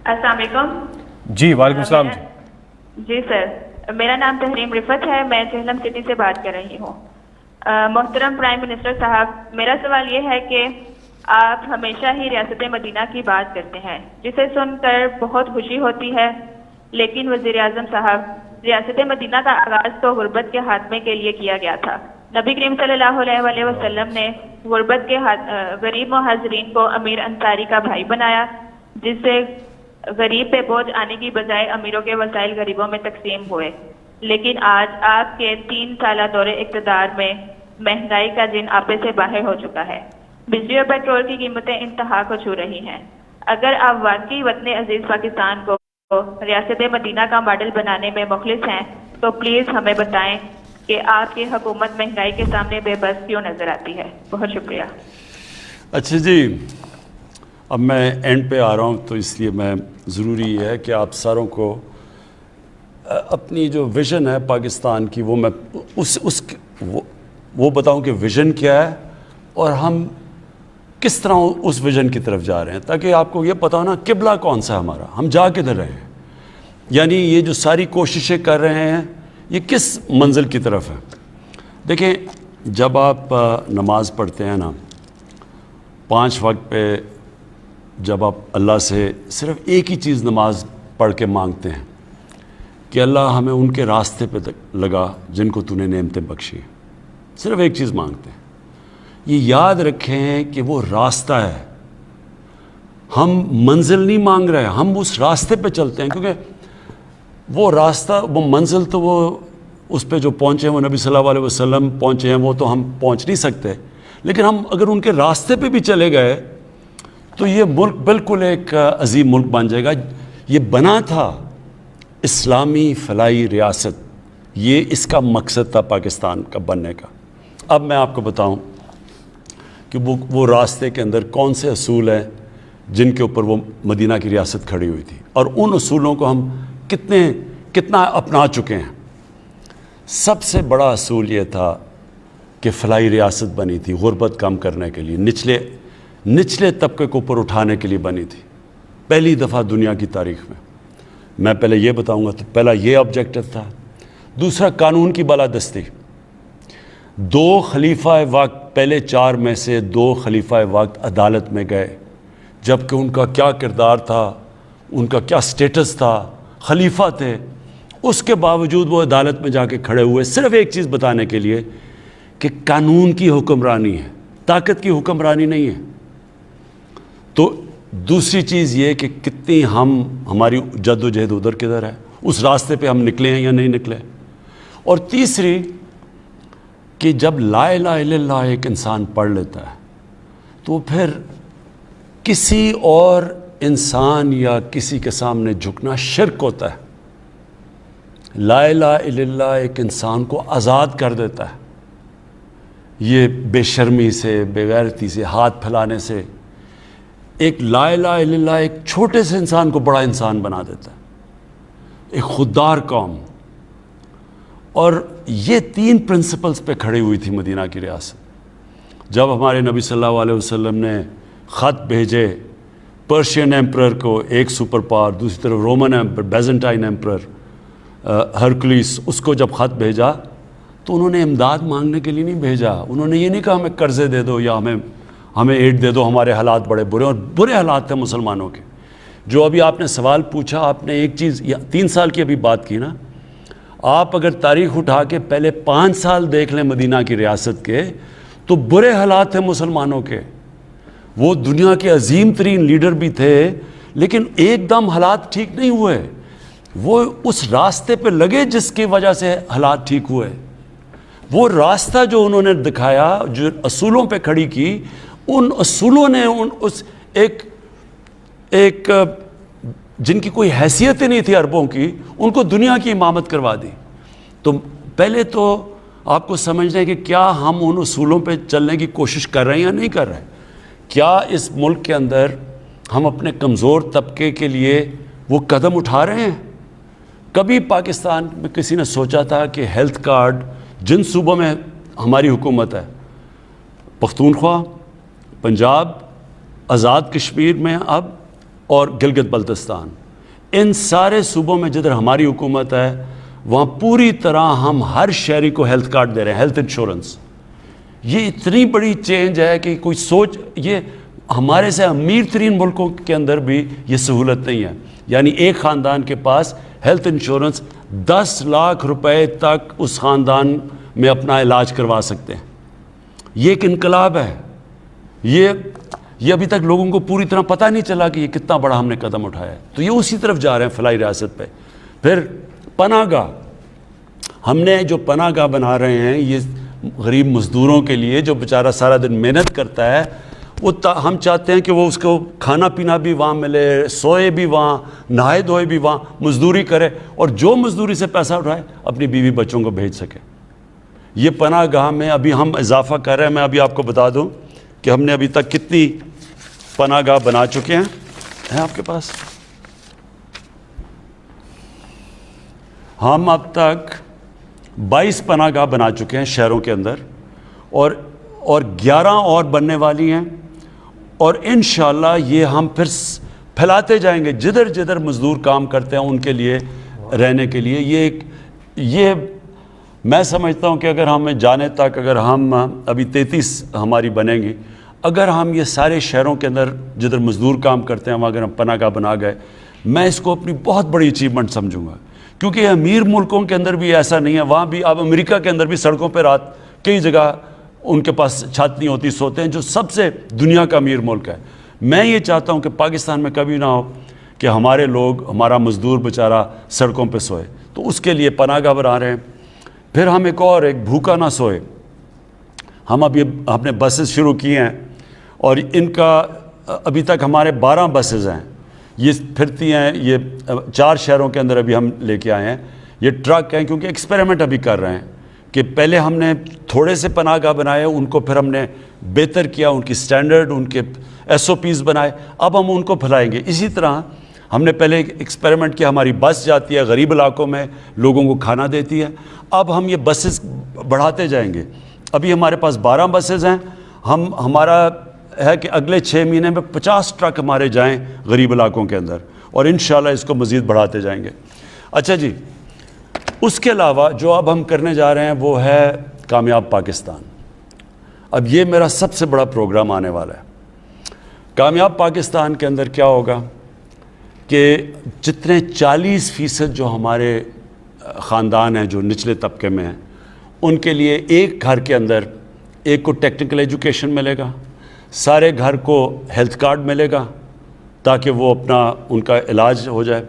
السلام علیکم. جی وعلیکم السلام. جی سر, میرا نام تحریم رفت ہے, میں جہلم سٹی سے بات کر رہی ہوں. محترم پرائم منسٹر صاحب, میرا سوال یہ ہے کہ آپ ہمیشہ ہی ریاست مدینہ کی بات کرتے ہیں, جسے سن کر بہت خوشی ہوتی ہے, لیکن وزیر اعظم صاحب, ریاست مدینہ کا آغاز تو غربت کے خاتمے کے لیے کیا گیا تھا. نبی کریم صلی اللہ علیہ وسلم نے غربت کے غریب مہاجرین کو امیر انصاری کا بھائی بنایا, جس سے غریب پہ بوجھ آنے کی بجائے امیروں کے وسائل غریبوں میں تقسیم ہوئے. لیکن آج آپ کے 3 سالہ دور اقتدار میں مہنگائی کا جن آپے سے باہر ہو چکا ہے. بجلی اور پیٹرول کی قیمتیں انتہا کو چھو رہی ہیں. اگر آپ واقعی وطن عزیز پاکستان کو ریاست مدینہ کا ماڈل بنانے میں مخلص ہیں تو پلیز ہمیں بتائیں کہ آپ کی حکومت مہنگائی کے سامنے بے بس کیوں نظر آتی ہے. بہت شکریہ. اچھا جی, اب میں اینڈ پہ آ رہا ہوں, تو اس لیے میں ضروری ہے کہ آپ ساروں کو اپنی جو ویژن ہے پاکستان کی وہ میں وہ بتاؤں کہ ویژن کیا ہے اور ہم کس طرح اس ویژن کی طرف جا رہے ہیں, تاکہ آپ کو یہ پتہ ہو نا قبلہ کون سا ہے ہمارا, ہم جا کدھر رہے ہیں. یعنی یہ جو ساری کوششیں کر رہے ہیں یہ کس منزل کی طرف ہے. دیکھیں, جب آپ نماز پڑھتے ہیں نا 5 وقت پہ, جب آپ اللہ سے صرف ایک ہی چیز نماز پڑھ کے مانگتے ہیں کہ اللہ ہمیں ان کے راستے پہ لگا جن کو تو نے نعمتیں بخشی, صرف ایک چیز مانگتے ہیں. یہ یاد رکھیں کہ وہ راستہ ہے, ہم منزل نہیں مانگ رہے, ہم اس راستے پہ چلتے ہیں, کیونکہ وہ راستہ, وہ منزل تو وہ اس پہ جو پہنچے ہیں وہ نبی صلی اللہ علیہ وسلم پہنچے ہیں, وہ تو ہم پہنچ نہیں سکتے. لیکن ہم اگر ان کے راستے پہ بھی چلے گئے تو یہ ملک بالکل ایک عظیم ملک بن جائے گا. یہ بنا تھا اسلامی فلاحی ریاست, یہ اس کا مقصد تھا پاکستان کا بننے کا. اب میں آپ کو بتاؤں کہ وہ راستے کے اندر کون سے اصول ہیں جن کے اوپر وہ مدینہ کی ریاست کھڑی ہوئی تھی, اور ان اصولوں کو ہم کتنا اپنا چکے ہیں. سب سے بڑا اصول یہ تھا کہ فلاحی ریاست بنی تھی غربت کم کرنے کے لیے, نچلے طبقے کو اوپر اٹھانے کے لیے بنی تھی, پہلی دفعہ دنیا کی تاریخ میں. میں پہلے یہ بتاؤں گا, تو پہلا یہ آبجیکٹو تھا. دوسرا, قانون کی بالادستی. 2 خلیفہ وقت, پہلے 4 میں سے 2 خلیفہ وقت عدالت میں گئے, جبکہ ان کا کیا کردار تھا, ان کا کیا سٹیٹس تھا, خلیفہ تھے, اس کے باوجود وہ عدالت میں جا کے کھڑے ہوئے صرف ایک چیز بتانے کے لیے کہ قانون کی حکمرانی ہے, طاقت کی حکمرانی نہیں ہے. تو دوسری چیز یہ کہ کتنی ہماری جد و جہد ادھر کدھر ہے, اس راستے پہ ہم نکلے ہیں یا نہیں نکلے. اور تیسری کہ جب لا الہ الا اللہ ایک انسان پڑھ لیتا ہے تو پھر کسی اور انسان یا کسی کے سامنے جھکنا شرک ہوتا ہے. لا الہ الا اللہ ایک انسان کو آزاد کر دیتا ہے, یہ بے شرمی سے, بے غیرتی سے, ہاتھ پھیلانے سے. ایک لا الہ الا اللہ ایک چھوٹے سے انسان کو بڑا انسان بنا دیتا ہے, ایک خوددار قوم. اور یہ 3 پرنسپلز پہ کھڑی ہوئی تھی مدینہ کی ریاست. جب ہمارے نبی صلی اللہ علیہ وسلم نے خط بھیجے پرشین ایمپرر کو, ایک سپر پاور, دوسری طرف رومن ایمپرر, بیزنٹائن ایمپرر ہرکلیس, اس کو جب خط بھیجا تو انہوں نے امداد مانگنے کے لیے نہیں بھیجا. انہوں نے یہ نہیں کہا ہمیں قرضے دے دو یا ہمیں ایڈ دے دو, ہمارے حالات بڑے برے, اور برے حالات تھے مسلمانوں کے. جو ابھی آپ نے سوال پوچھا, آپ نے ایک چیز 3 سال کی ابھی بات کی نا, آپ اگر تاریخ اٹھا کے پہلے 5 سال دیکھ لیں مدینہ کی ریاست کے, تو برے حالات تھے مسلمانوں کے. وہ دنیا کے عظیم ترین لیڈر بھی تھے, لیکن ایک دم حالات ٹھیک نہیں ہوئے. وہ اس راستے پہ لگے جس کی وجہ سے حالات ٹھیک ہوئے. وہ راستہ جو انہوں نے دکھایا, جو اصولوں پہ کھڑی کی, ان اصولوں نے ایک جن کی کوئی حیثیت ہی نہیں تھی عربوں کی, ان کو دنیا کی امامت کروا دی. تو پہلے تو آپ کو سمجھنا ہے کہ کیا ہم ان اصولوں پہ چلنے کی کوشش کر رہے ہیں یا نہیں کر رہے ہیں. کیا اس ملک کے اندر ہم اپنے کمزور طبقے کے لیے وہ قدم اٹھا رہے ہیں. کبھی پاکستان میں کسی نے سوچا تھا کہ ہیلتھ کارڈ جن صوبوں میں ہماری حکومت ہے, پختونخوا, پنجاب, آزاد کشمیر میں اب اور گلگت بلتستان، ان سارے صوبوں میں جدھر ہماری حکومت ہے وہاں پوری طرح ہم ہر شہری کو ہیلتھ کارڈ دے رہے ہیں، ہیلتھ انشورنس۔ یہ اتنی بڑی چینج ہے کہ کوئی سوچ، یہ ہمارے سے امیر ترین ملکوں کے اندر بھی یہ سہولت نہیں ہے۔ یعنی ایک خاندان کے پاس ہیلتھ انشورنس 10 لاکھ روپے تک اس خاندان میں اپنا علاج کروا سکتے ہیں۔ یہ ایک انقلاب ہے۔ یہ ابھی تک لوگوں کو پوری طرح پتہ نہیں چلا کہ یہ کتنا بڑا ہم نے قدم اٹھایا ہے۔ تو یہ اسی طرف جا رہے ہیں فلاحی ریاست پہ۔ پھر پناہ گاہ، ہم نے جو پناہ گاہ بنا رہے ہیں یہ غریب مزدوروں کے لیے، جو بیچارہ سارا دن محنت کرتا ہے، وہ ہم چاہتے ہیں کہ وہ اس کو کھانا پینا بھی وہاں ملے، سوئے بھی وہاں، نہائے دھوئے بھی وہاں، مزدوری کرے، اور جو مزدوری سے پیسہ اٹھائے اپنی بیوی بچوں کو بھیج سکے۔ یہ پناہ گاہ میں ابھی ہم اضافہ کر رہے ہیں۔ میں ابھی آپ کو بتا دوں کہ ہم نے ابھی تک کتنی پناہ گاہ بنا چکے ہیں آپ کے پاس؟ ہم اب تک 22 پناہ گاہ بنا چکے ہیں شہروں کے اندر، اور 11 اور بننے والی ہیں، اور انشاءاللہ یہ ہم پھر پھیلاتے جائیں گے جدھر جدھر مزدور کام کرتے ہیں ان کے لیے رہنے کے لیے۔ یہ میں سمجھتا ہوں کہ اگر ہمیں جانے تک، اگر ہم ابھی 33 ہماری بنیں گی، اگر ہم یہ سارے شہروں کے اندر جدھر مزدور کام کرتے ہیں وہاں اگر ہم پناہ گاہ بنا گئے، میں اس کو اپنی بہت بڑی اچیومنٹ سمجھوں گا۔ کیونکہ امیر ملکوں کے اندر بھی ایسا نہیں ہے، وہاں بھی اب امریکہ کے اندر بھی سڑکوں پہ رات کئی جگہ ان کے پاس چھت نہیں ہوتی، سوتے ہیں، جو سب سے دنیا کا امیر ملک ہے۔ میں یہ چاہتا ہوں کہ پاکستان میں کبھی نہ ہو کہ ہمارے لوگ، ہمارا مزدور بیچارہ سڑکوں پہ سوئے، تو اس کے لیے پناہ گاہ بنا رہے ہیں۔ پھر ہم ایک بھوکا نہ سوئے، ہم نے بسز شروع کی ہیں، اور ان کا ابھی تک ہمارے 12 بسز ہیں، یہ پھرتی ہیں، یہ 4 شہروں کے اندر ابھی ہم لے کے آئے ہیں۔ یہ ٹرک ہیں، کیونکہ ایکسپیریمنٹ ابھی کر رہے ہیں کہ پہلے ہم نے تھوڑے سے پناہ گاہ بنائے، ان کو پھر ہم نے بہتر کیا، ان کی سٹینڈرڈ، ان کے SOPs بنائے، اب ہم ان کو پھیلائیں گے۔ اسی طرح ہم نے پہلے ایکسپیریمنٹ کیا، ہماری بس جاتی ہے غریب علاقوں میں، لوگوں کو کھانا دیتی ہے، اب ہم یہ بسز بڑھاتے جائیں گے۔ ابھی ہمارے پاس 12 بسز ہیں، ہمارا ہے کہ اگلے 6 مہینے میں 50 ٹرک ہمارے جائیں غریب علاقوں کے اندر، اور انشاءاللہ اس کو مزید بڑھاتے جائیں گے۔ اچھا جی، اس کے علاوہ جو اب ہم کرنے جا رہے ہیں وہ ہے کامیاب پاکستان۔ اب یہ میرا سب سے بڑا پروگرام آنے والا ہے۔ کامیاب پاکستان کے اندر کیا ہوگا کہ جتنے 40% جو ہمارے خاندان ہیں جو نچلے طبقے میں ہیں، ان کے لیے ایک گھر کے اندر ایک کو ٹیکنیکل ایجوکیشن ملے گا، سارے گھر کو ہیلتھ کارڈ ملے گا تاکہ وہ اپنا ان کا علاج ہو جائے۔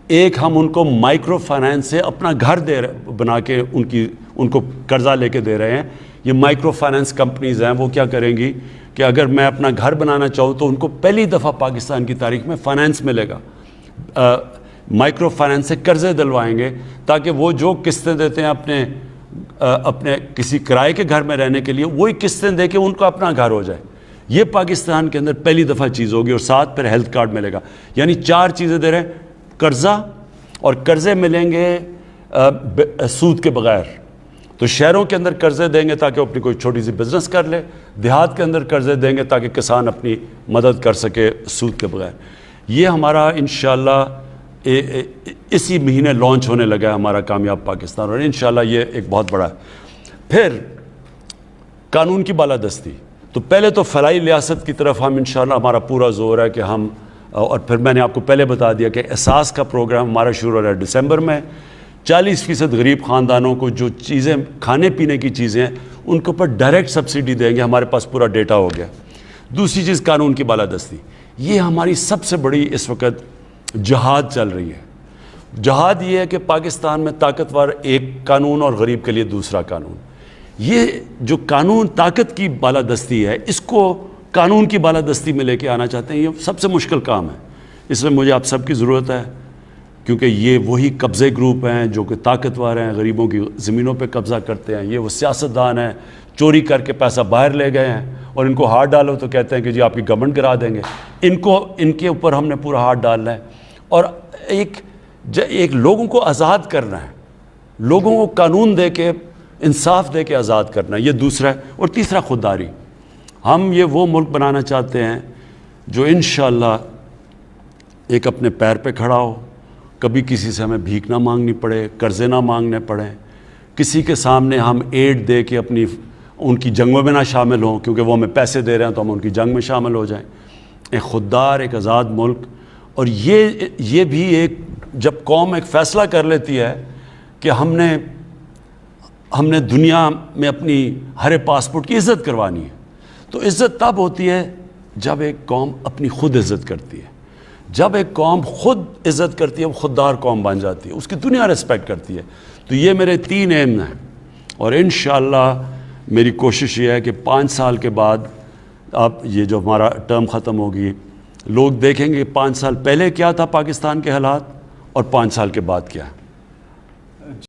ایک ہم ان کو مائکرو فائنانس سے اپنا گھر بنا کے ان کو قرضہ لے کے دے رہے ہیں۔ یہ مائکرو فائنانس کمپنیز ہیں، وہ کیا کریں گی کہ اگر میں اپنا گھر بنانا چاہوں تو ان کو پہلی دفعہ پاکستان کی تاریخ میں فائنانس ملے گا، مائکرو فائنانس سے قرضے دلوائیں گے تاکہ وہ جو قسطیں دیتے ہیں اپنے کسی کرائے کے گھر میں رہنے کے لیے، وہی قسطیں دے کے ان کو اپنا گھر ہو جائے۔ یہ پاکستان کے اندر پہلی دفعہ چیز ہوگی، اور ساتھ پھر ہیلتھ کارڈ ملے گا۔ یعنی 4 چیزیں دے رہے ہیں، قرضہ، اور قرضے ملیں گے سود کے بغیر۔ تو شہروں کے اندر قرضے دیں گے تاکہ وہ اپنی کوئی چھوٹی سی بزنس کر لے، دیہات کے اندر قرضے دیں گے تاکہ کسان اپنی مدد کر سکے سود کے بغیر۔ یہ ہمارا انشاءاللہ اسی مہینے لانچ ہونے لگا ہے ہمارا کامیاب پاکستان، اور انشاءاللہ یہ ایک بہت بڑا ہے۔ پھر قانون کی بالادستی، تو پہلے تو فلاحی ریاست کی طرف ہم انشاءاللہ ہمارا پورا زور ہے کہ ہم، اور پھر میں نے آپ کو پہلے بتا دیا کہ احساس کا پروگرام ہمارا شروع ہو رہا ہے دسمبر میں۔ 40% غریب خاندانوں کو جو چیزیں کھانے پینے کی چیزیں ہیں ان کے اوپر ڈائریکٹ سبسڈی دیں گے، ہمارے پاس پورا ڈیٹا ہو گیا۔ دوسری چیز قانون کی بالادستی، یہ ہماری سب سے بڑی اس وقت جہاد چل رہی ہے۔ جہاد یہ ہے کہ پاکستان میں طاقتور ایک قانون اور غریب کے لیے دوسرا قانون۔ یہ جو قانون طاقت کی بالادستی ہے، اس کو قانون کی بالادستی میں لے کے آنا چاہتے ہیں، یہ سب سے مشکل کام ہے۔ اس میں مجھے آپ سب کی ضرورت ہے، کیونکہ یہ وہی قبضے گروپ ہیں جو کہ طاقتور ہیں، غریبوں کی زمینوں پہ قبضہ کرتے ہیں۔ یہ وہ سیاستدان ہیں، چوری کر کے پیسہ باہر لے گئے ہیں، اور ان کو ہاتھ ڈالو تو کہتے ہیں کہ جی آپ کی گورنمنٹ گرا دیں گے۔ ان کے اوپر ہم نے پورا ہاتھ ڈالنا ہے، اور ایک لوگوں کو آزاد کرنا ہے، لوگوں کو قانون دے کے، انصاف دے کے آزاد کرنا ہے، یہ دوسرا ہے۔ اور تیسرا خودداری، ہم یہ وہ ملک بنانا چاہتے ہیں جو انشاءاللہ ایک اپنے پیر پہ کھڑا ہو, کبھی کسی سے ہمیں بھیک نہ مانگنی پڑے, قرضے نہ مانگنے پڑیں, کسی کے سامنے ہم ایڈ دے کے اپنی ان کی جنگوں میں نہ شامل ہوں کیونکہ وہ ہمیں پیسے دے رہے ہیں تو ہم ان کی جنگ میں شامل ہو جائیں. ایک خوددار, ایک آزاد ملک. اور یہ بھی ایک جب قوم ایک فیصلہ کر لیتی ہے کہ ہم نے دنیا میں اپنی ہر پاسپورٹ کی عزت کروانی ہے, تو عزت تب ہوتی ہے جب ایک قوم اپنی خود عزت کرتی ہے. جب ایک قوم خود عزت کرتی ہے وہ خوددار قوم بن جاتی ہے, اس کی دنیا ریسپیکٹ کرتی ہے. تو یہ میرے 3 ایم ہیں, اور انشاءاللہ میری کوشش یہ ہے کہ 5 سال کے بعد اب یہ جو ہمارا ٹرم ختم ہوگی, لوگ دیکھیں گے 5 سال پہلے کیا تھا پاکستان کے حالات اور 5 سال کے بعد کیا ہے.